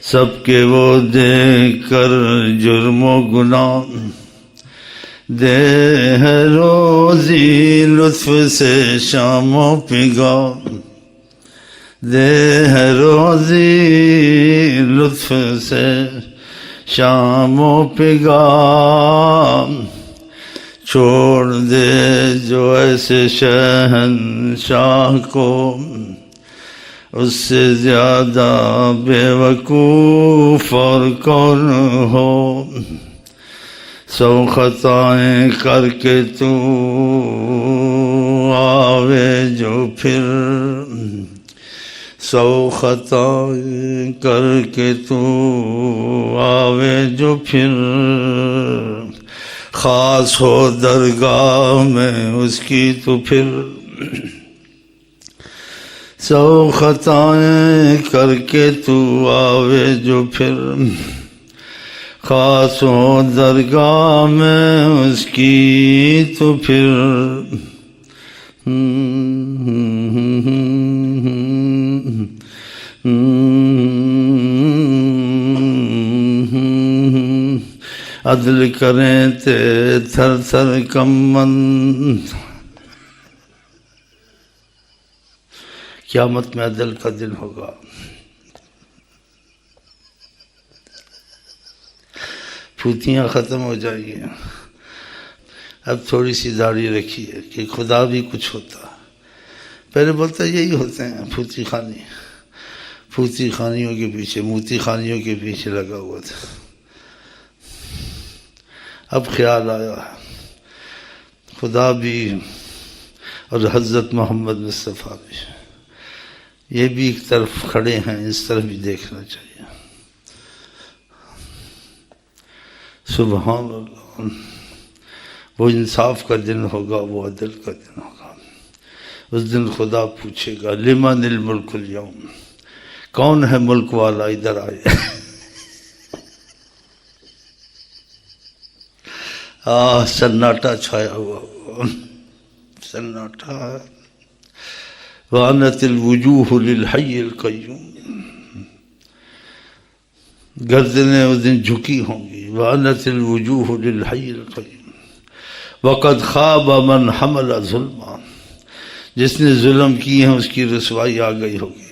سب کے وہ دیکھ کر جرم و گناہ دے ہے روزی لطف سے شام و پیغام دے ہے روزی لطف سے شام و پیغام چھوڑ دے جو ایسے شہنشاہ کو اس سے زیادہ بے وقوف اور کون ہو سو خطائیں کر کے تو آوے جو پھر سو خطائیں کر کے تو آوے جو پھر خاص ہو درگاہ میں اس کی تو پھر سو خطائیں کر کے تو آوے جو پھر خاص ہو درگاہ میں اس کی تو پھر عدل کریں تے تھر تھر کمن قیامت میں عدل کا دن ہوگا. پھوتیاں ختم ہو جائیں گی. اب تھوڑی سی داڑھی رکھی ہے کہ خدا بھی کچھ ہوتا. پہلے بولتا یہی ہوتے ہیں پھوتی خانی. پھوتی خانیوں کے پیچھے موتی خانیوں کے پیچھے لگا ہوا تھا. اب خیال آیا خدا بھی اور حضرت محمد مصطفیٰ بھی یہ بھی ایک طرف کھڑے ہیں, اس طرف بھی دیکھنا چاہیے. سبحان اللہ. وہ انصاف کا دن ہوگا, وہ عدل کا دن ہوگا. اس دن خدا پوچھے گا لمن الملک اليوم, کون ہے ملک والا ادھر آئے. سناٹا چھایا ہوا سناٹا. وَعَنَتِ الْوُجُوهُ لِلْحَيِّ الْقَيُّومِ, گردنیں اس دن جھکی ہوں گی. وَعَنَتِ الْوُجُوهُ لِلْحَيِّ الْقَيُّومِ وَقَدْ خَابَ مَنْ حَمَلَ ظُلْمًا, جس نے ظلم کی ہیں اس کی رسوائی آ گئی ہوگی.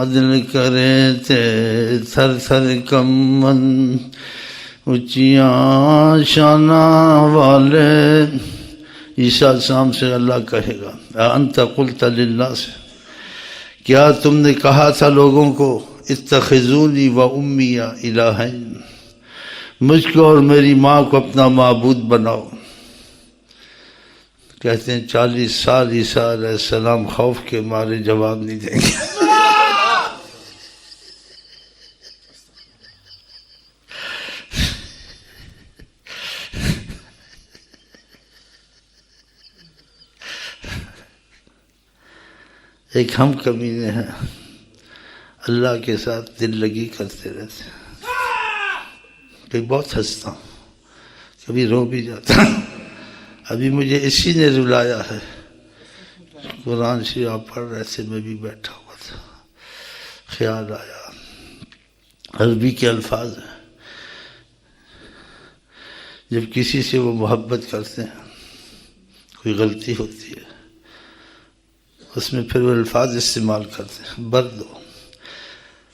عدل کرے تے تھر تھر کمن, اونچیاں شانہ والے. عیسیٰ السلام سے اللہ کہے گا انت قلت للناس, کیا تم نے کہا تھا لوگوں کو اتخذونی و امی الہین, مجھ کو اور میری ماں کو اپنا معبود بناؤ. کہتے ہیں 40 سال عیسیٰ علیہ السلام خوف کے مارے جواب نہیں دیں گے. ایک ہم کمینے ہیں اللہ کے ساتھ دل لگی کرتے رہتے ہیں. کبھی بہت ہنستا ہوں, کبھی رو بھی جاتا ہوں. ابھی مجھے اسی نے رلایا ہے. قرآن شریف آپ پڑھ رہے تھے, میں بھی بیٹھا ہوا تھا, خیال آیا عربی کے الفاظ ہیں. جب کسی سے وہ محبت کرتے ہیں, کوئی غلطی ہوتی ہے, اس میں پھر وہ الفاظ استعمال کرتے ہیں بردو,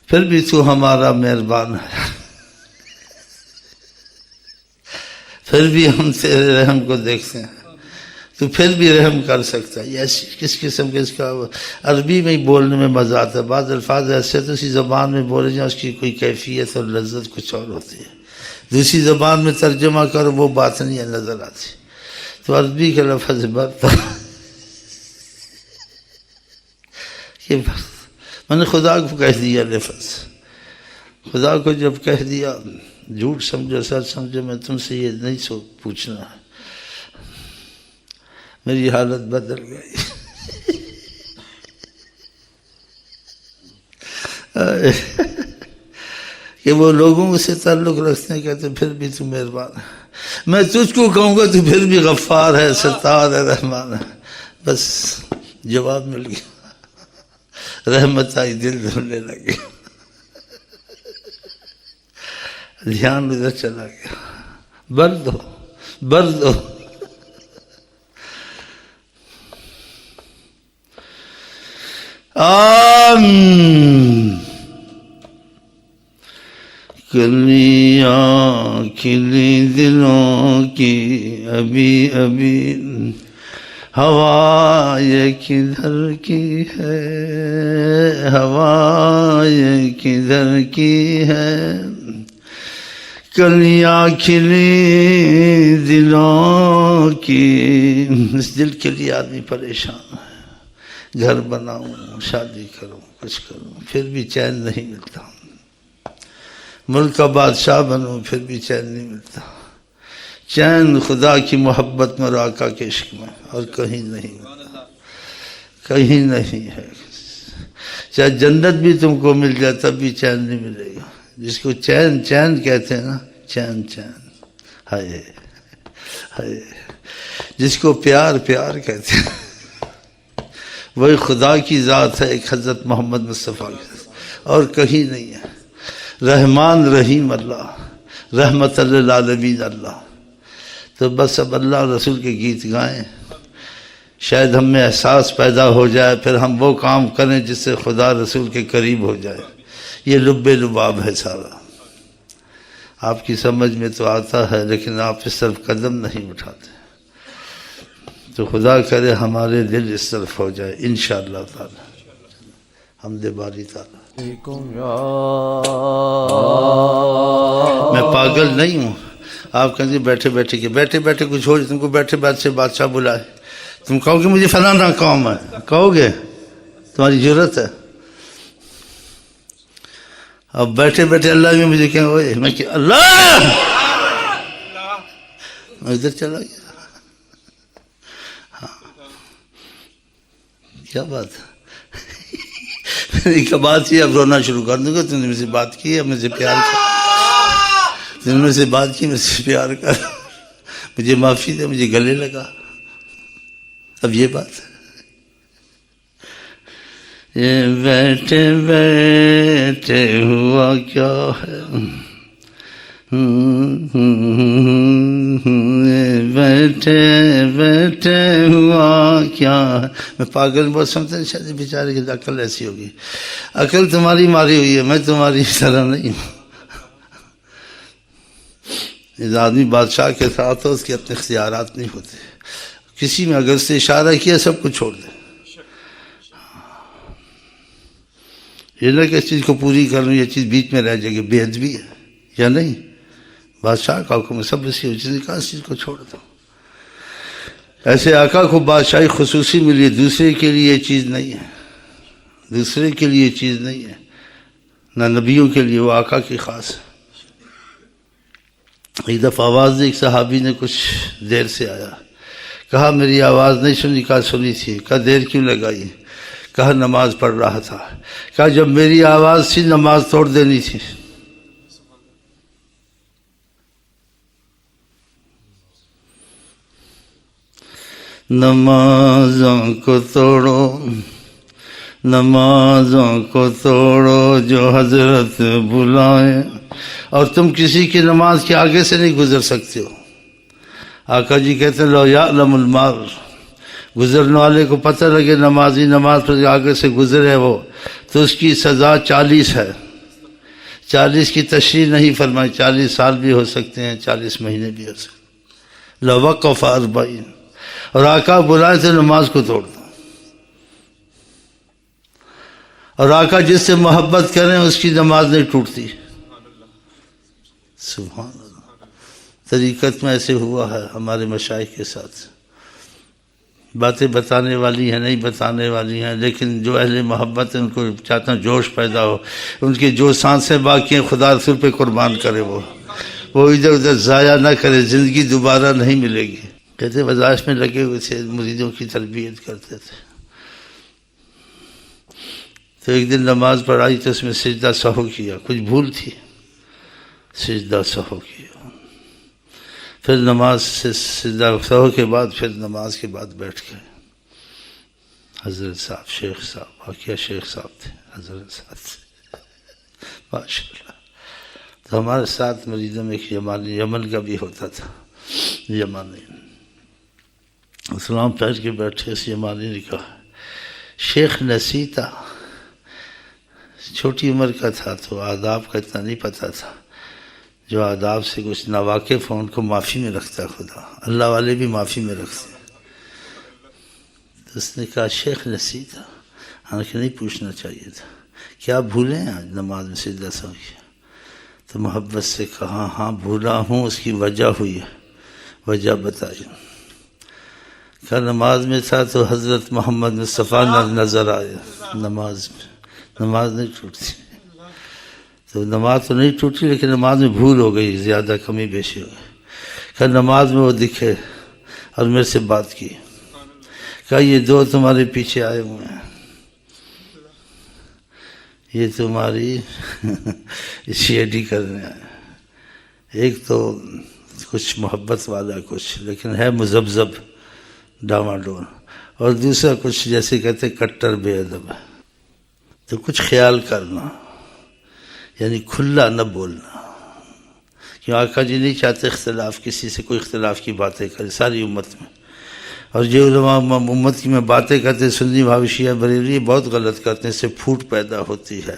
پھر بھی تو ہمارا مہربان ہے, پھر بھی ہم تیرے رحم کو دیکھتے ہیں, تو پھر بھی رحم کر سکتا ہے. یہ کس قسم کے اس کا عربی میں ہی بولنے میں مزہ آتا ہے. بعض الفاظ ایسے تو اسی زبان میں بولے جائیں اس کی کوئی کیفیت اور لذت کچھ اور ہوتی ہے. دوسری زبان میں ترجمہ کرو وہ بات نہیں ہے نظر آتی. تو عربی کے لفظ برتا میں نے خدا کو کہہ دیا لفظ. خدا کو جب کہہ دیا, جھوٹ سمجھو سچ سمجھو, میں تم سے یہ نہیں پوچھنا ہے. میری حالت بدل گئی. کہ وہ لوگوں سے تعلق رکھتے ہیں, کہتے پھر بھی تو مہربان ہے. میں تجھ کو کہوں گا تو پھر بھی غفار ہے, ستار ہے, رحمان ہے. بس جواب مل گیا، رحمت آئی، دل دھلنے لگے، دھیان ادھر چلا گیا، برد ہو برد ہو۔ کلیاں کھلی دلوں کی ابھی ابھی، ہوا یہ کدھر کی ہے، ہوا یہ کدھر کی ہے، کلیاں کھلی دلوں کی۔ اس دل کے لیے آدمی پریشان ہے، گھر بناؤں، شادی کروں، کچھ کروں، پھر بھی چین نہیں ملتا، ملک کا بادشاہ بنوں، پھر بھی چین نہیں ملتا۔ چین خدا کی محبت میں اور آقا کے عشق میں، اور کہیں نہیں ملتا، کہیں نہیں ہے۔ چاہے جنت بھی تم کو مل جائے تب بھی چین نہیں ملے گا۔ جس کو چین چین کہتے ہیں نا، چین چین، ہائے ہائے، جس کو پیار پیار کہتے ہیں، وہی خدا کی ذات ہے، ایک حضرت محمد مصطفیٰ کی، اور کہیں نہیں ہے۔ رحمان رحیم اللہ، رحمت للعالمین اللہ۔ تو بس اب اللہ رسول کے گیت گائیں، شاید ہم میں احساس پیدا ہو جائے، پھر ہم وہ کام کریں جس سے خدا رسول کے قریب ہو جائے۔ یہ لب لباب ہے سارا، آپ کی سمجھ میں تو آتا ہے لیکن آپ اس طرف قدم نہیں اٹھاتے۔ تو خدا کرے ہمارے دل اس طرف ہو جائے انشاءاللہ تعالی، حمد باری تعالی۔ میں پاگل نہیں ہوں، آپ کہیں گے بیٹھے بیٹھے کہ بیٹھے بیٹھے کچھ ہو جائے، تم کو بیٹھے بیٹھے سے بادشاہ بلائے، تم کہو کہ مجھے فلانا کام ہے، کہو گے؟ تمہاری ضرورت ہے؟ اب بیٹھے بیٹھے اللہ میں مجھے کہیں ہوئے، میں کہ اللہ، میں ادھر چلا گیا۔ ہاں کیا بات ہے، کیا بات ہی، اب رونا شروع کر دوں گا، تم نے مجھ سے بات کی ہے، مجھ سے پیار کر، تم نے مجھ سے بات کی، مجھ سے پیار کر، مجھے معافی دے، مجھے گلے لگا، اب یہ بات ہے۔ یہ بیٹھے بیٹھے ہوا کیا ہے، بیٹھے بیٹھے ہوا کیا ہے۔ میں پاگل بہت سمجھتا ہوں، شاید بیچارے کی عقل ایسی ہوگی، عقل تمہاری ماری ہوئی ہے، میں تمہاری طرح نہیں ہوں۔ اس آدمی بادشاہ کے ساتھ ہو، اس کے اپنے اختیارات نہیں ہوتے، کسی میں اگر سے اشارہ کیا سب کچھ چھوڑ دے۔ یہ نہ کہ اس چیز کو پوری کر لوں، یہ چیز بیچ میں رہ جائے گی، بے ادبی ہے یا نہیں؟ بادشاہ کا حکم سب اسی ہو، چیز کہا اس چیز کو چھوڑ دو۔ ایسے آقا کو بادشاہی خصوصی ملی، دوسرے کے لیے یہ چیز نہیں ہے، دوسرے کے لیے یہ چیز نہیں ہے، نہ نبیوں کے لیے، وہ آقا کی خاص ہے۔ ایک دفعہ آواز ایک صحابی نے کچھ دیر سے آیا، کہا میری آواز نہیں سنی، کہا سنی تھی، کہا دیر کیوں لگائی، کہا نماز پڑھ رہا تھا، کہا جب میری آواز تھی نماز توڑ دینی تھی۔ نمازوں کو توڑو، نمازوں کو توڑو جو حضرت بلائیں، اور تم کسی کی نماز کے آگے سے نہیں گزر سکتے ہو۔ آقا جی کہتے ہیں لو یعلم المار، گزرنے والے کو پتہ لگے نمازی نماز پر آگے سے گزرے وہ، تو اس کی سزا 40 ہے۔ 40 کی تشریح نہیں فرمائی، 40 سال بھی ہو سکتے ہیں، 40 مہینے بھی ہو سکتے ہیں۔ لوقف 40، اور آقا بلائے تو نماز کو توڑ دو، اور آقا جس سے محبت کریں اس کی نماز نہیں ٹوٹتی۔ سبحان اللہ، طریقت میں ایسے ہوا ہے ہمارے مشائخ کے ساتھ، باتیں بتانے والی ہیں نہیں بتانے والی ہیں، لیکن جو اہل محبت ہیں ان کو چاہتا ہوں جوش پیدا ہو، ان کی جو سانسیں باقی ہیں خدا رسول پہ قربان کرے، وہ ادھر ادھر ضائع نہ کرے، زندگی دوبارہ نہیں ملے گی۔ کہتے وظائف میں لگے ہوئے تھے، مریدوں کی تربیت کرتے تھے، تو ایک دن نماز پڑھائی تو اس میں سجدہ سہو کیا، کچھ بھول تھی، سجدہ سہو کیا، پھر نماز سے سجدہ سہو کے بعد پھر نماز کے بعد بیٹھ گئے۔ حضرت صاحب شیخ صاحب واقعہ شیخ صاحب تھے حضرت صاحب تھے ماشاء اللہ. تو ہمارے ساتھ مریضوں میں ایک یمن کا بھی ہوتا تھا. یمانی اسلام پہن کے بیٹھے اس یمانی نے کہا شیخ نسی تھا, چھوٹی عمر کا تھا تو آداب کا اتنا نہیں پتہ تھا, جو آداب سے کچھ ناواقف ہوں ان کو معافی میں رکھتا ہے خدا, اللہ والے بھی معافی میں رکھتے ہیں. تو اس نے کہا شیخ نسی تھا, حالانکہ نہیں پوچھنا چاہیے تھا کیا بھولے ہیں آج نماز میں سجدہ سہو کیا؟ تو محبت سے کہا ہاں بھولا ہوں, اس کی وجہ ہوئی ہے, وجہ بتائی. کہا نماز میں تھا تو حضرت محمد مصطفیٰ نظر آیا نماز میں. نماز نہیں ٹوٹتی, تو نماز تو نہیں ٹوٹی لیکن نماز میں بھول ہو گئی, زیادہ کمی بیشی ہو گئی. کہا نماز میں وہ دکھے اور میرے سے بات کی. کہا یہ دو تمہارے پیچھے آئے ہوئے ہیں, یہ تمہاری شیڈی کرنے آئے. ایک تو کچھ محبت والا کچھ لیکن ہے مذبذب ڈاواڈول, اور دوسرا کچھ جیسے کہتے کٹر بے ادب ہے. تو کچھ خیال کرنا, یعنی کھلا نہ بولنا, کیوں آقا جی نہیں چاہتے اختلاف, کسی سے کوئی اختلاف کی باتیں کرے ساری امت میں. اور جو علماء امت کی میں باتیں کرتے سنی بھاوی شیعہ بریلوی بہت غلط کرتے ہیں, اس سے پھوٹ پیدا ہوتی ہے.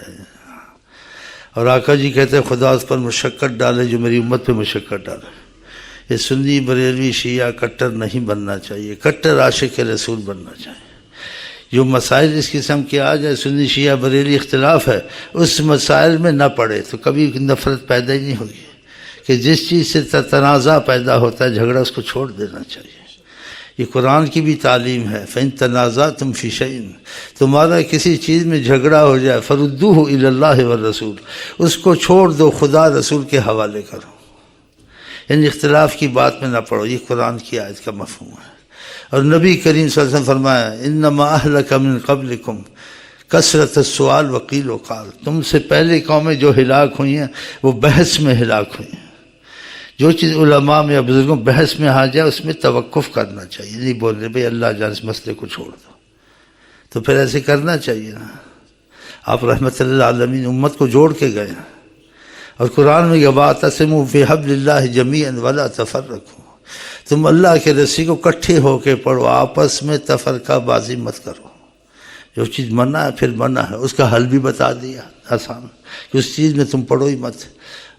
اور آقا جی کہتے ہیں خدا اس پر مشقت ڈالے جو میری امت پہ مشقت ڈالے. یہ سنی بریلوی شیعہ کٹر نہیں بننا چاہیے, کٹر عاشق رسول بننا چاہیے. جو مسائل اس قسم کے آ جائے سنی شیعہ بریلی اختلاف ہے, اس مسائل میں نہ پڑے تو کبھی نفرت پیدا ہی نہیں ہوگی. کہ جس چیز سے تنازع پیدا ہوتا ہے جھگڑا اس کو چھوڑ دینا چاہیے. یہ قرآن کی بھی تعلیم ہے, فَإِن تَنَازَعْتُمْ فِي شَيْءٍ, تمہارا کسی چیز میں جھگڑا ہو جائے فَرُدُّوهُ إِلَى اللَّهِ وَالرَّسُولِ, اس کو چھوڑ دو, خدا رسول کے حوالے کرو. یعنی اختلاف کی بات میں نہ پڑو, یہ قرآن کی آیت کا مفہوم ہے. اور نبی کریم صلی اللہ علیہ وسلم فرمایا انما اہلک من قبلکم کثرت السؤال وقیل وقال, تم سے پہلے قومیں جو ہلاک ہوئی ہیں وہ بحث میں ہلاک ہوئی ہیں. جو چیز علماء میں یا بزرگوں بحث میں آ جائے اس میں توقف کرنا چاہیے, نہیں بول رہے بھئی اللہ جان اس مسئلے کو چھوڑ دو, تو پھر ایسے کرنا چاہیے نا. آپ رحمت اللہ عالمین امت کو جوڑ کے گئے ہیں, اور قرآن میں وَاعْتَصِمُوا بِحَبْلِ اللَّهِ جَمِيعًا وَلَا تَفَرَّقُوا, تم اللہ کے رسی کو کٹھے ہو کے پڑھو, آپس میں تفرقہ بازی مت کرو. جو چیز منع ہے پھر منع ہے, اس کا حل بھی بتا دیا آسان, کہ اس چیز میں تم پڑھو ہی مت.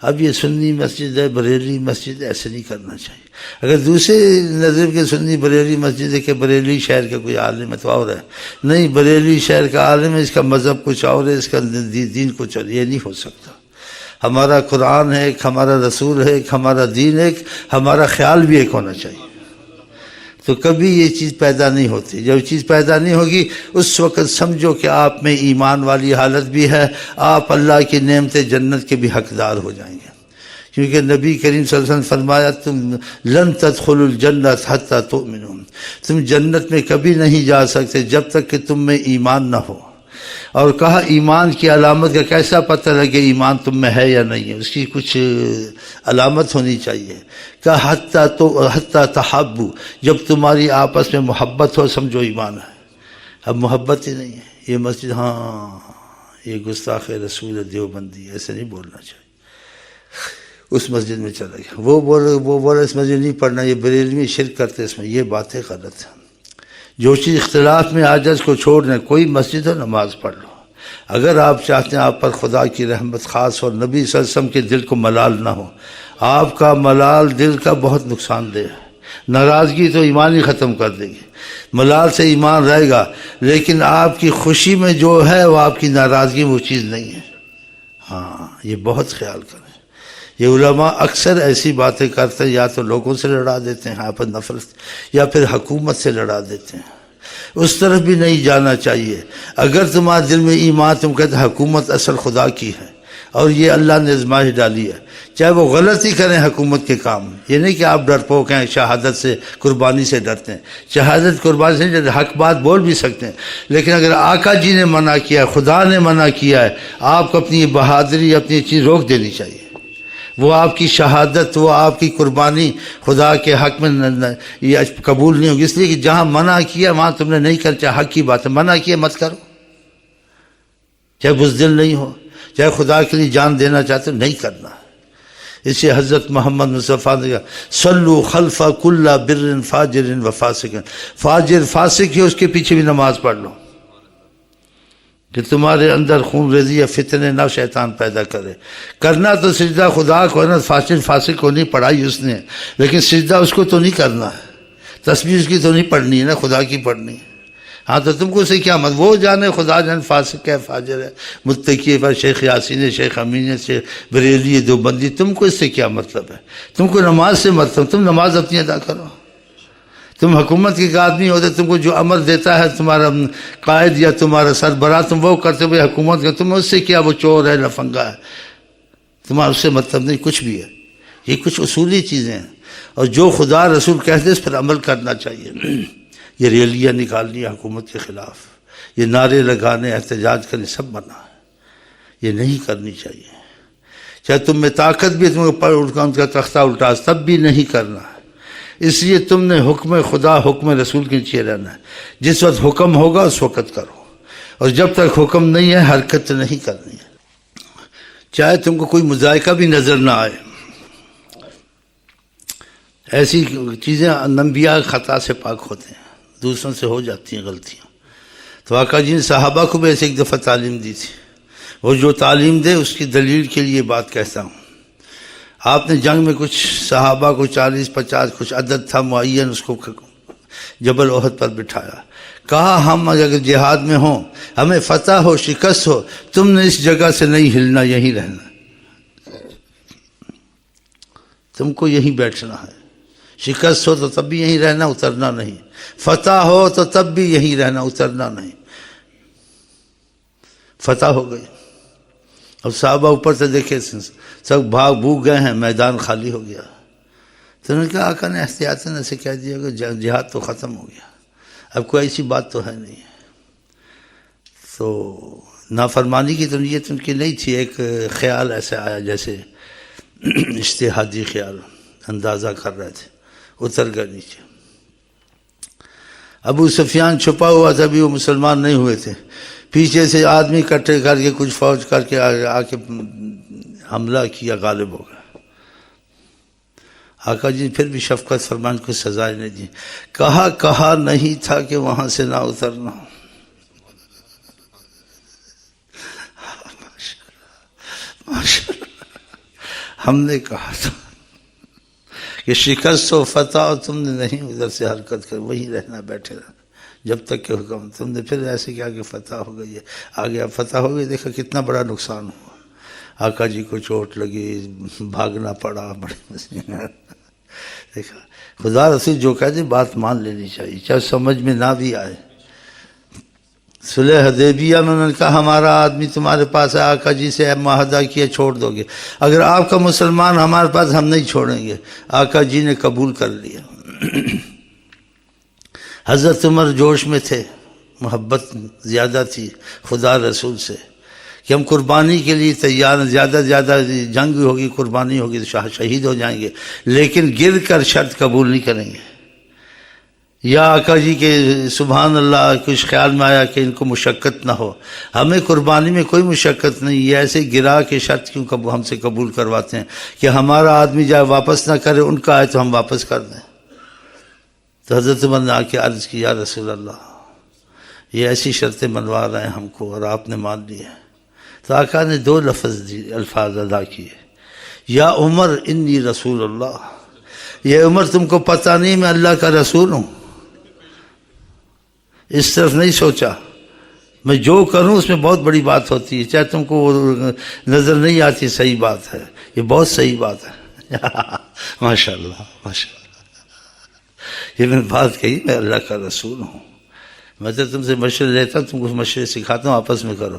اب یہ سنی مسجد ہے بریلی مسجد, ایسے نہیں کرنا چاہیے. اگر دوسرے نظر کے سنی بریلی مسجد ہے کہ بریلی شہر کا کوئی عالم ہے تو اور ہے, نہیں بریلی شہر کا عالم ہے, اس کا مذہب کچھ اور ہے, اس کا دین کچھ اور, یہ نہیں ہو سکتا. ہمارا قرآن ہے ایک, ہمارا رسول ہے ایک, ہمارا دین ہے ایک, ہمارا خیال بھی ایک ہونا چاہیے. تو کبھی یہ چیز پیدا نہیں ہوتی. جب چیز پیدا نہیں ہوگی اس وقت سمجھو کہ آپ میں ایمان والی حالت بھی ہے, آپ اللہ کی نعمت جنت کے بھی حقدار ہو جائیں گے. کیونکہ نبی کریم صلی اللہ علیہ وسلم فرمایا تم لن تدخلوا الجنت حتی تؤمنوا, تم جنت میں کبھی نہیں جا سکتے جب تک کہ تم میں ایمان نہ ہو. اور کہا ایمان کی علامت کا کیسا پتہ لگے ایمان تم میں ہے یا نہیں ہے, اس کی کچھ علامت ہونی چاہیے. کہا حتی تحابوا, جب تمہاری آپس میں محبت ہو سمجھو ایمان ہے. اب محبت ہی نہیں ہے, یہ مسجد ہاں یہ گستاخ رسول دیوبندی, ایسے نہیں بولنا چاہیے. اس مسجد میں چلا گیا, وہ بولے اس مسجد نہیں پڑھنا, یہ بریلوی شرک کرتے اس میں, یہ باتیں غلط ہیں. جو چیز اختلاف میں آ جائے اس کو چھوڑ دیں. کوئی مسجد ہو نماز پڑھ لو. اگر آپ چاہتے ہیں آپ پر خدا کی رحمت خاص اور نبی صلی اللہ علیہ وسلم کے دل کو ملال نہ ہو, آپ کا ملال دل کا بہت نقصان دہ ہے. ناراضگی تو ایمان ہی ختم کر دے گی. ملال سے ایمان رہے گا, لیکن آپ کی خوشی میں جو ہے وہ آپ کی ناراضگی وہ چیز نہیں ہے. ہاں یہ بہت خیال کریں. یہ علماء اکثر ایسی باتیں کرتے ہیں, یا تو لوگوں سے لڑا دیتے ہیں آپس نفرت, یا پھر حکومت سے لڑا دیتے ہیں. اس طرف بھی نہیں جانا چاہیے. اگر تمہارے دل میں ایمان, تم کہتے ہیں حکومت اصل خدا کی ہے اور یہ اللہ نے آزمائش ڈالی ہے, چاہے وہ غلط ہی کریں حکومت کے کام. یہ نہیں کہ آپ ڈرپوک ہیں, شہادت سے قربانی سے ڈرتے ہیں. شہادت قربانی سے نہیں ڈرتے, حق بات بول بھی سکتے ہیں, لیکن اگر آقا جی نے منع کیا, خدا نے منع کیا ہے, آپ کو اپنی بہادری اپنی چیز روک دینی چاہیے. وہ آپ کی شہادت، وہ آپ کی قربانی خدا کے حق میں یہ قبول نہیں ہوگی، اس لیے کہ جہاں منع کیا وہاں تم نے نہیں کر، چاہے حق کی بات ہے، منع کیا مت کرو، چاہے بزدل نہیں ہو، چاہے خدا کے لیے جان دینا چاہتے ہو، نہیں کرنا۔ اس لیے حضرت محمد مصطفیٰ نے کہا صلو خلف کل بر فاجر و فاسق، فاجر فاسق ہے اس کے پیچھے بھی نماز پڑھ لو کہ تمہارے اندر خون ریزی یا فتنے نہ شیطان پیدا کرے۔ کرنا تو سجدہ خدا کو ہے نا، فاسق کو نہیں پڑھائی اس نے، لیکن سجدہ اس کو تو نہیں کرنا ہے، تسبیح اس کی تو نہیں پڑھنی ہے نا، خدا کی پڑھنی ہے۔ ہاں تو تم کو سے کیا مت، وہ جانے خدا جانے فاسق ہے فاجر ہے، متقی ہے، شیخ یاسین ہے، شیخ امین ہے، شیخ بریلی ہے، دیوبندی، تم کو اس سے کیا مطلب ہے؟ تم کو نماز سے مطلب، تم نماز اپنی ادا کرو۔ تم حکومت کے آدمی ہوتے، تم کو جو امر دیتا ہے تمہارا قائد یا تمہارا سربراہ، تم وہ کرتے ہوئے حکومت کا، تم اس سے کیا، وہ چور ہے، لفنگا ہے، تمہارا اس سے مطلب نہیں، کچھ بھی ہے۔ یہ کچھ اصولی چیزیں ہیں، اور جو خدا رسول کہتے اس پر عمل کرنا چاہیے۔ یہ ریلیاں نکالنی حکومت کے خلاف، یہ نعرے لگانے، احتجاج کرنے، سب منع ہے، یہ نہیں کرنی چاہیے۔ چاہے تم میں طاقت بھی تم پر ان کا تختہ الٹا، تب بھی نہیں کرنا ہے۔ اس لیے تم نے حکم خدا، حکم رسول کے نیچے رہنا ہے۔ جس وقت حکم ہوگا اس وقت کرو، اور جب تک حکم نہیں ہے حرکت نہیں کرنی ہے، چاہے تم کو کوئی مذائقہ بھی نظر نہ آئے۔ ایسی چیزیں انبیاء خطا سے پاک ہوتے ہیں، دوسروں سے ہو جاتی ہیں غلطیاں۔ تو آقا جی نے صحابہ کو بھی ایسے ایک دفعہ تعلیم دی تھی، وہ جو تعلیم دے اس کی دلیل کے لیے بات کہتا ہوں۔ آپ نے جنگ میں کچھ صحابہ کو 40-50 کچھ عدد تھا معین، اس کو جبل احد پر بٹھایا، کہا ہم اگر جہاد میں ہوں، ہمیں فتح ہو شکست ہو، تم نے اس جگہ سے نہیں ہلنا، یہیں رہنا، تم کو یہیں بیٹھنا ہے۔ شکست ہو تو تب بھی یہیں رہنا، اترنا نہیں، فتح ہو تو تب بھی یہیں رہنا، اترنا نہیں۔ فتح ہو گئی، اب صحابہ اوپر سے دیکھے سب بھاگ بھوگ گئے ہیں، میدان خالی ہو گیا۔ تو انہوں نے کہا آقا نے احتیاطاً ایسے کہہ دیا کہ جہاد تو ختم ہو گیا، اب کوئی ایسی بات تو ہے نہیں۔ تو نافرمانی کی تو نیت ان کی نہیں تھی، ایک خیال ایسے آیا جیسے اجتہادی خیال، اندازہ کر رہے تھے، اتر گئے نیچے۔ ابو سفیان چھپا ہوا تھا، بھی وہ مسلمان نہیں ہوئے تھے، پیچھے سے آدمی اکٹھے کر کے کچھ فوج کر کے آ کے حملہ کیا، غالب ہو گئے۔ آقا جی پھر بھی شفقت فرمان کو سزا نہیں دی، کہا نہیں تھا کہ وہاں سے نہ اترنا۔ ماشاءاللہ ہم نے کہا تھا کہ شکست و فتح، اور تم نے نہیں ادھر سے حرکت کر، وہیں رہنا، بیٹھے رہنا جب تک کہ حکم۔ تم نے پھر ایسے کیا کہ فتح ہو گئی ہے، آگے اب فتح ہو گئی، دیکھا کتنا بڑا نقصان ہوا، آقا جی کو چوٹ لگی، بھاگنا پڑا، بڑے دیکھا خدا رسول جو کہتے بات مان لینی چاہیے، چاہے سمجھ میں نہ بھی آئے۔ صلح حدیبیہ میں انہوں نے کہا ہمارا آدمی تمہارے پاس ہے، آقا جی سے معاہدہ کیا چھوڑ دو گے، اگر آپ کا مسلمان ہمارے پاس، ہم نہیں چھوڑیں گے۔ آقا جی نے قبول کر لیا۔ حضرت عمر جوش میں تھے، محبت زیادہ تھی خدا رسول سے کہ ہم قربانی کے لیے تیار ہیں، زیادہ جنگ ہوگی، قربانی ہوگی تو شہید ہو جائیں گے، لیکن گر کر شرط قبول نہیں کریں گے۔ یا آقا جی کے سبحان اللہ کچھ خیال میں آیا کہ ان کو مشقت نہ ہو، ہمیں قربانی میں کوئی مشقت نہیں، یہ ایسے گرا کے شرط کیوں ہم سے قبول کرواتے ہیں کہ ہمارا آدمی جائے واپس نہ کرے، ان کا آئے تو ہم واپس کر دیں۔ تو حضرت عمر نے آ کے عرض کی یا رسول اللہ یہ ایسی شرطیں منوا رہے ہیں ہم کو اور آپ نے مان لی ہے۔ تو آقا نے 2 الفاظ ادا کیے، یا عمر انی رسول اللہ، یہ عمر تم کو پتہ نہیں میں اللہ کا رسول ہوں، اس طرف نہیں سوچا، میں جو کروں اس میں بہت بڑی بات ہوتی ہے، چاہے تم کو نظر نہیں آتی، صحیح بات ہے، یہ بہت صحیح بات ہے۔ ماشاءاللہ ماشاءاللہ، یہ میں بات کہی میں اللہ کا رسول ہوں، میں تو تم سے مشورے لیتا ہوں، تم کو مشورے سکھاتا ہوں، آپس میں کرو،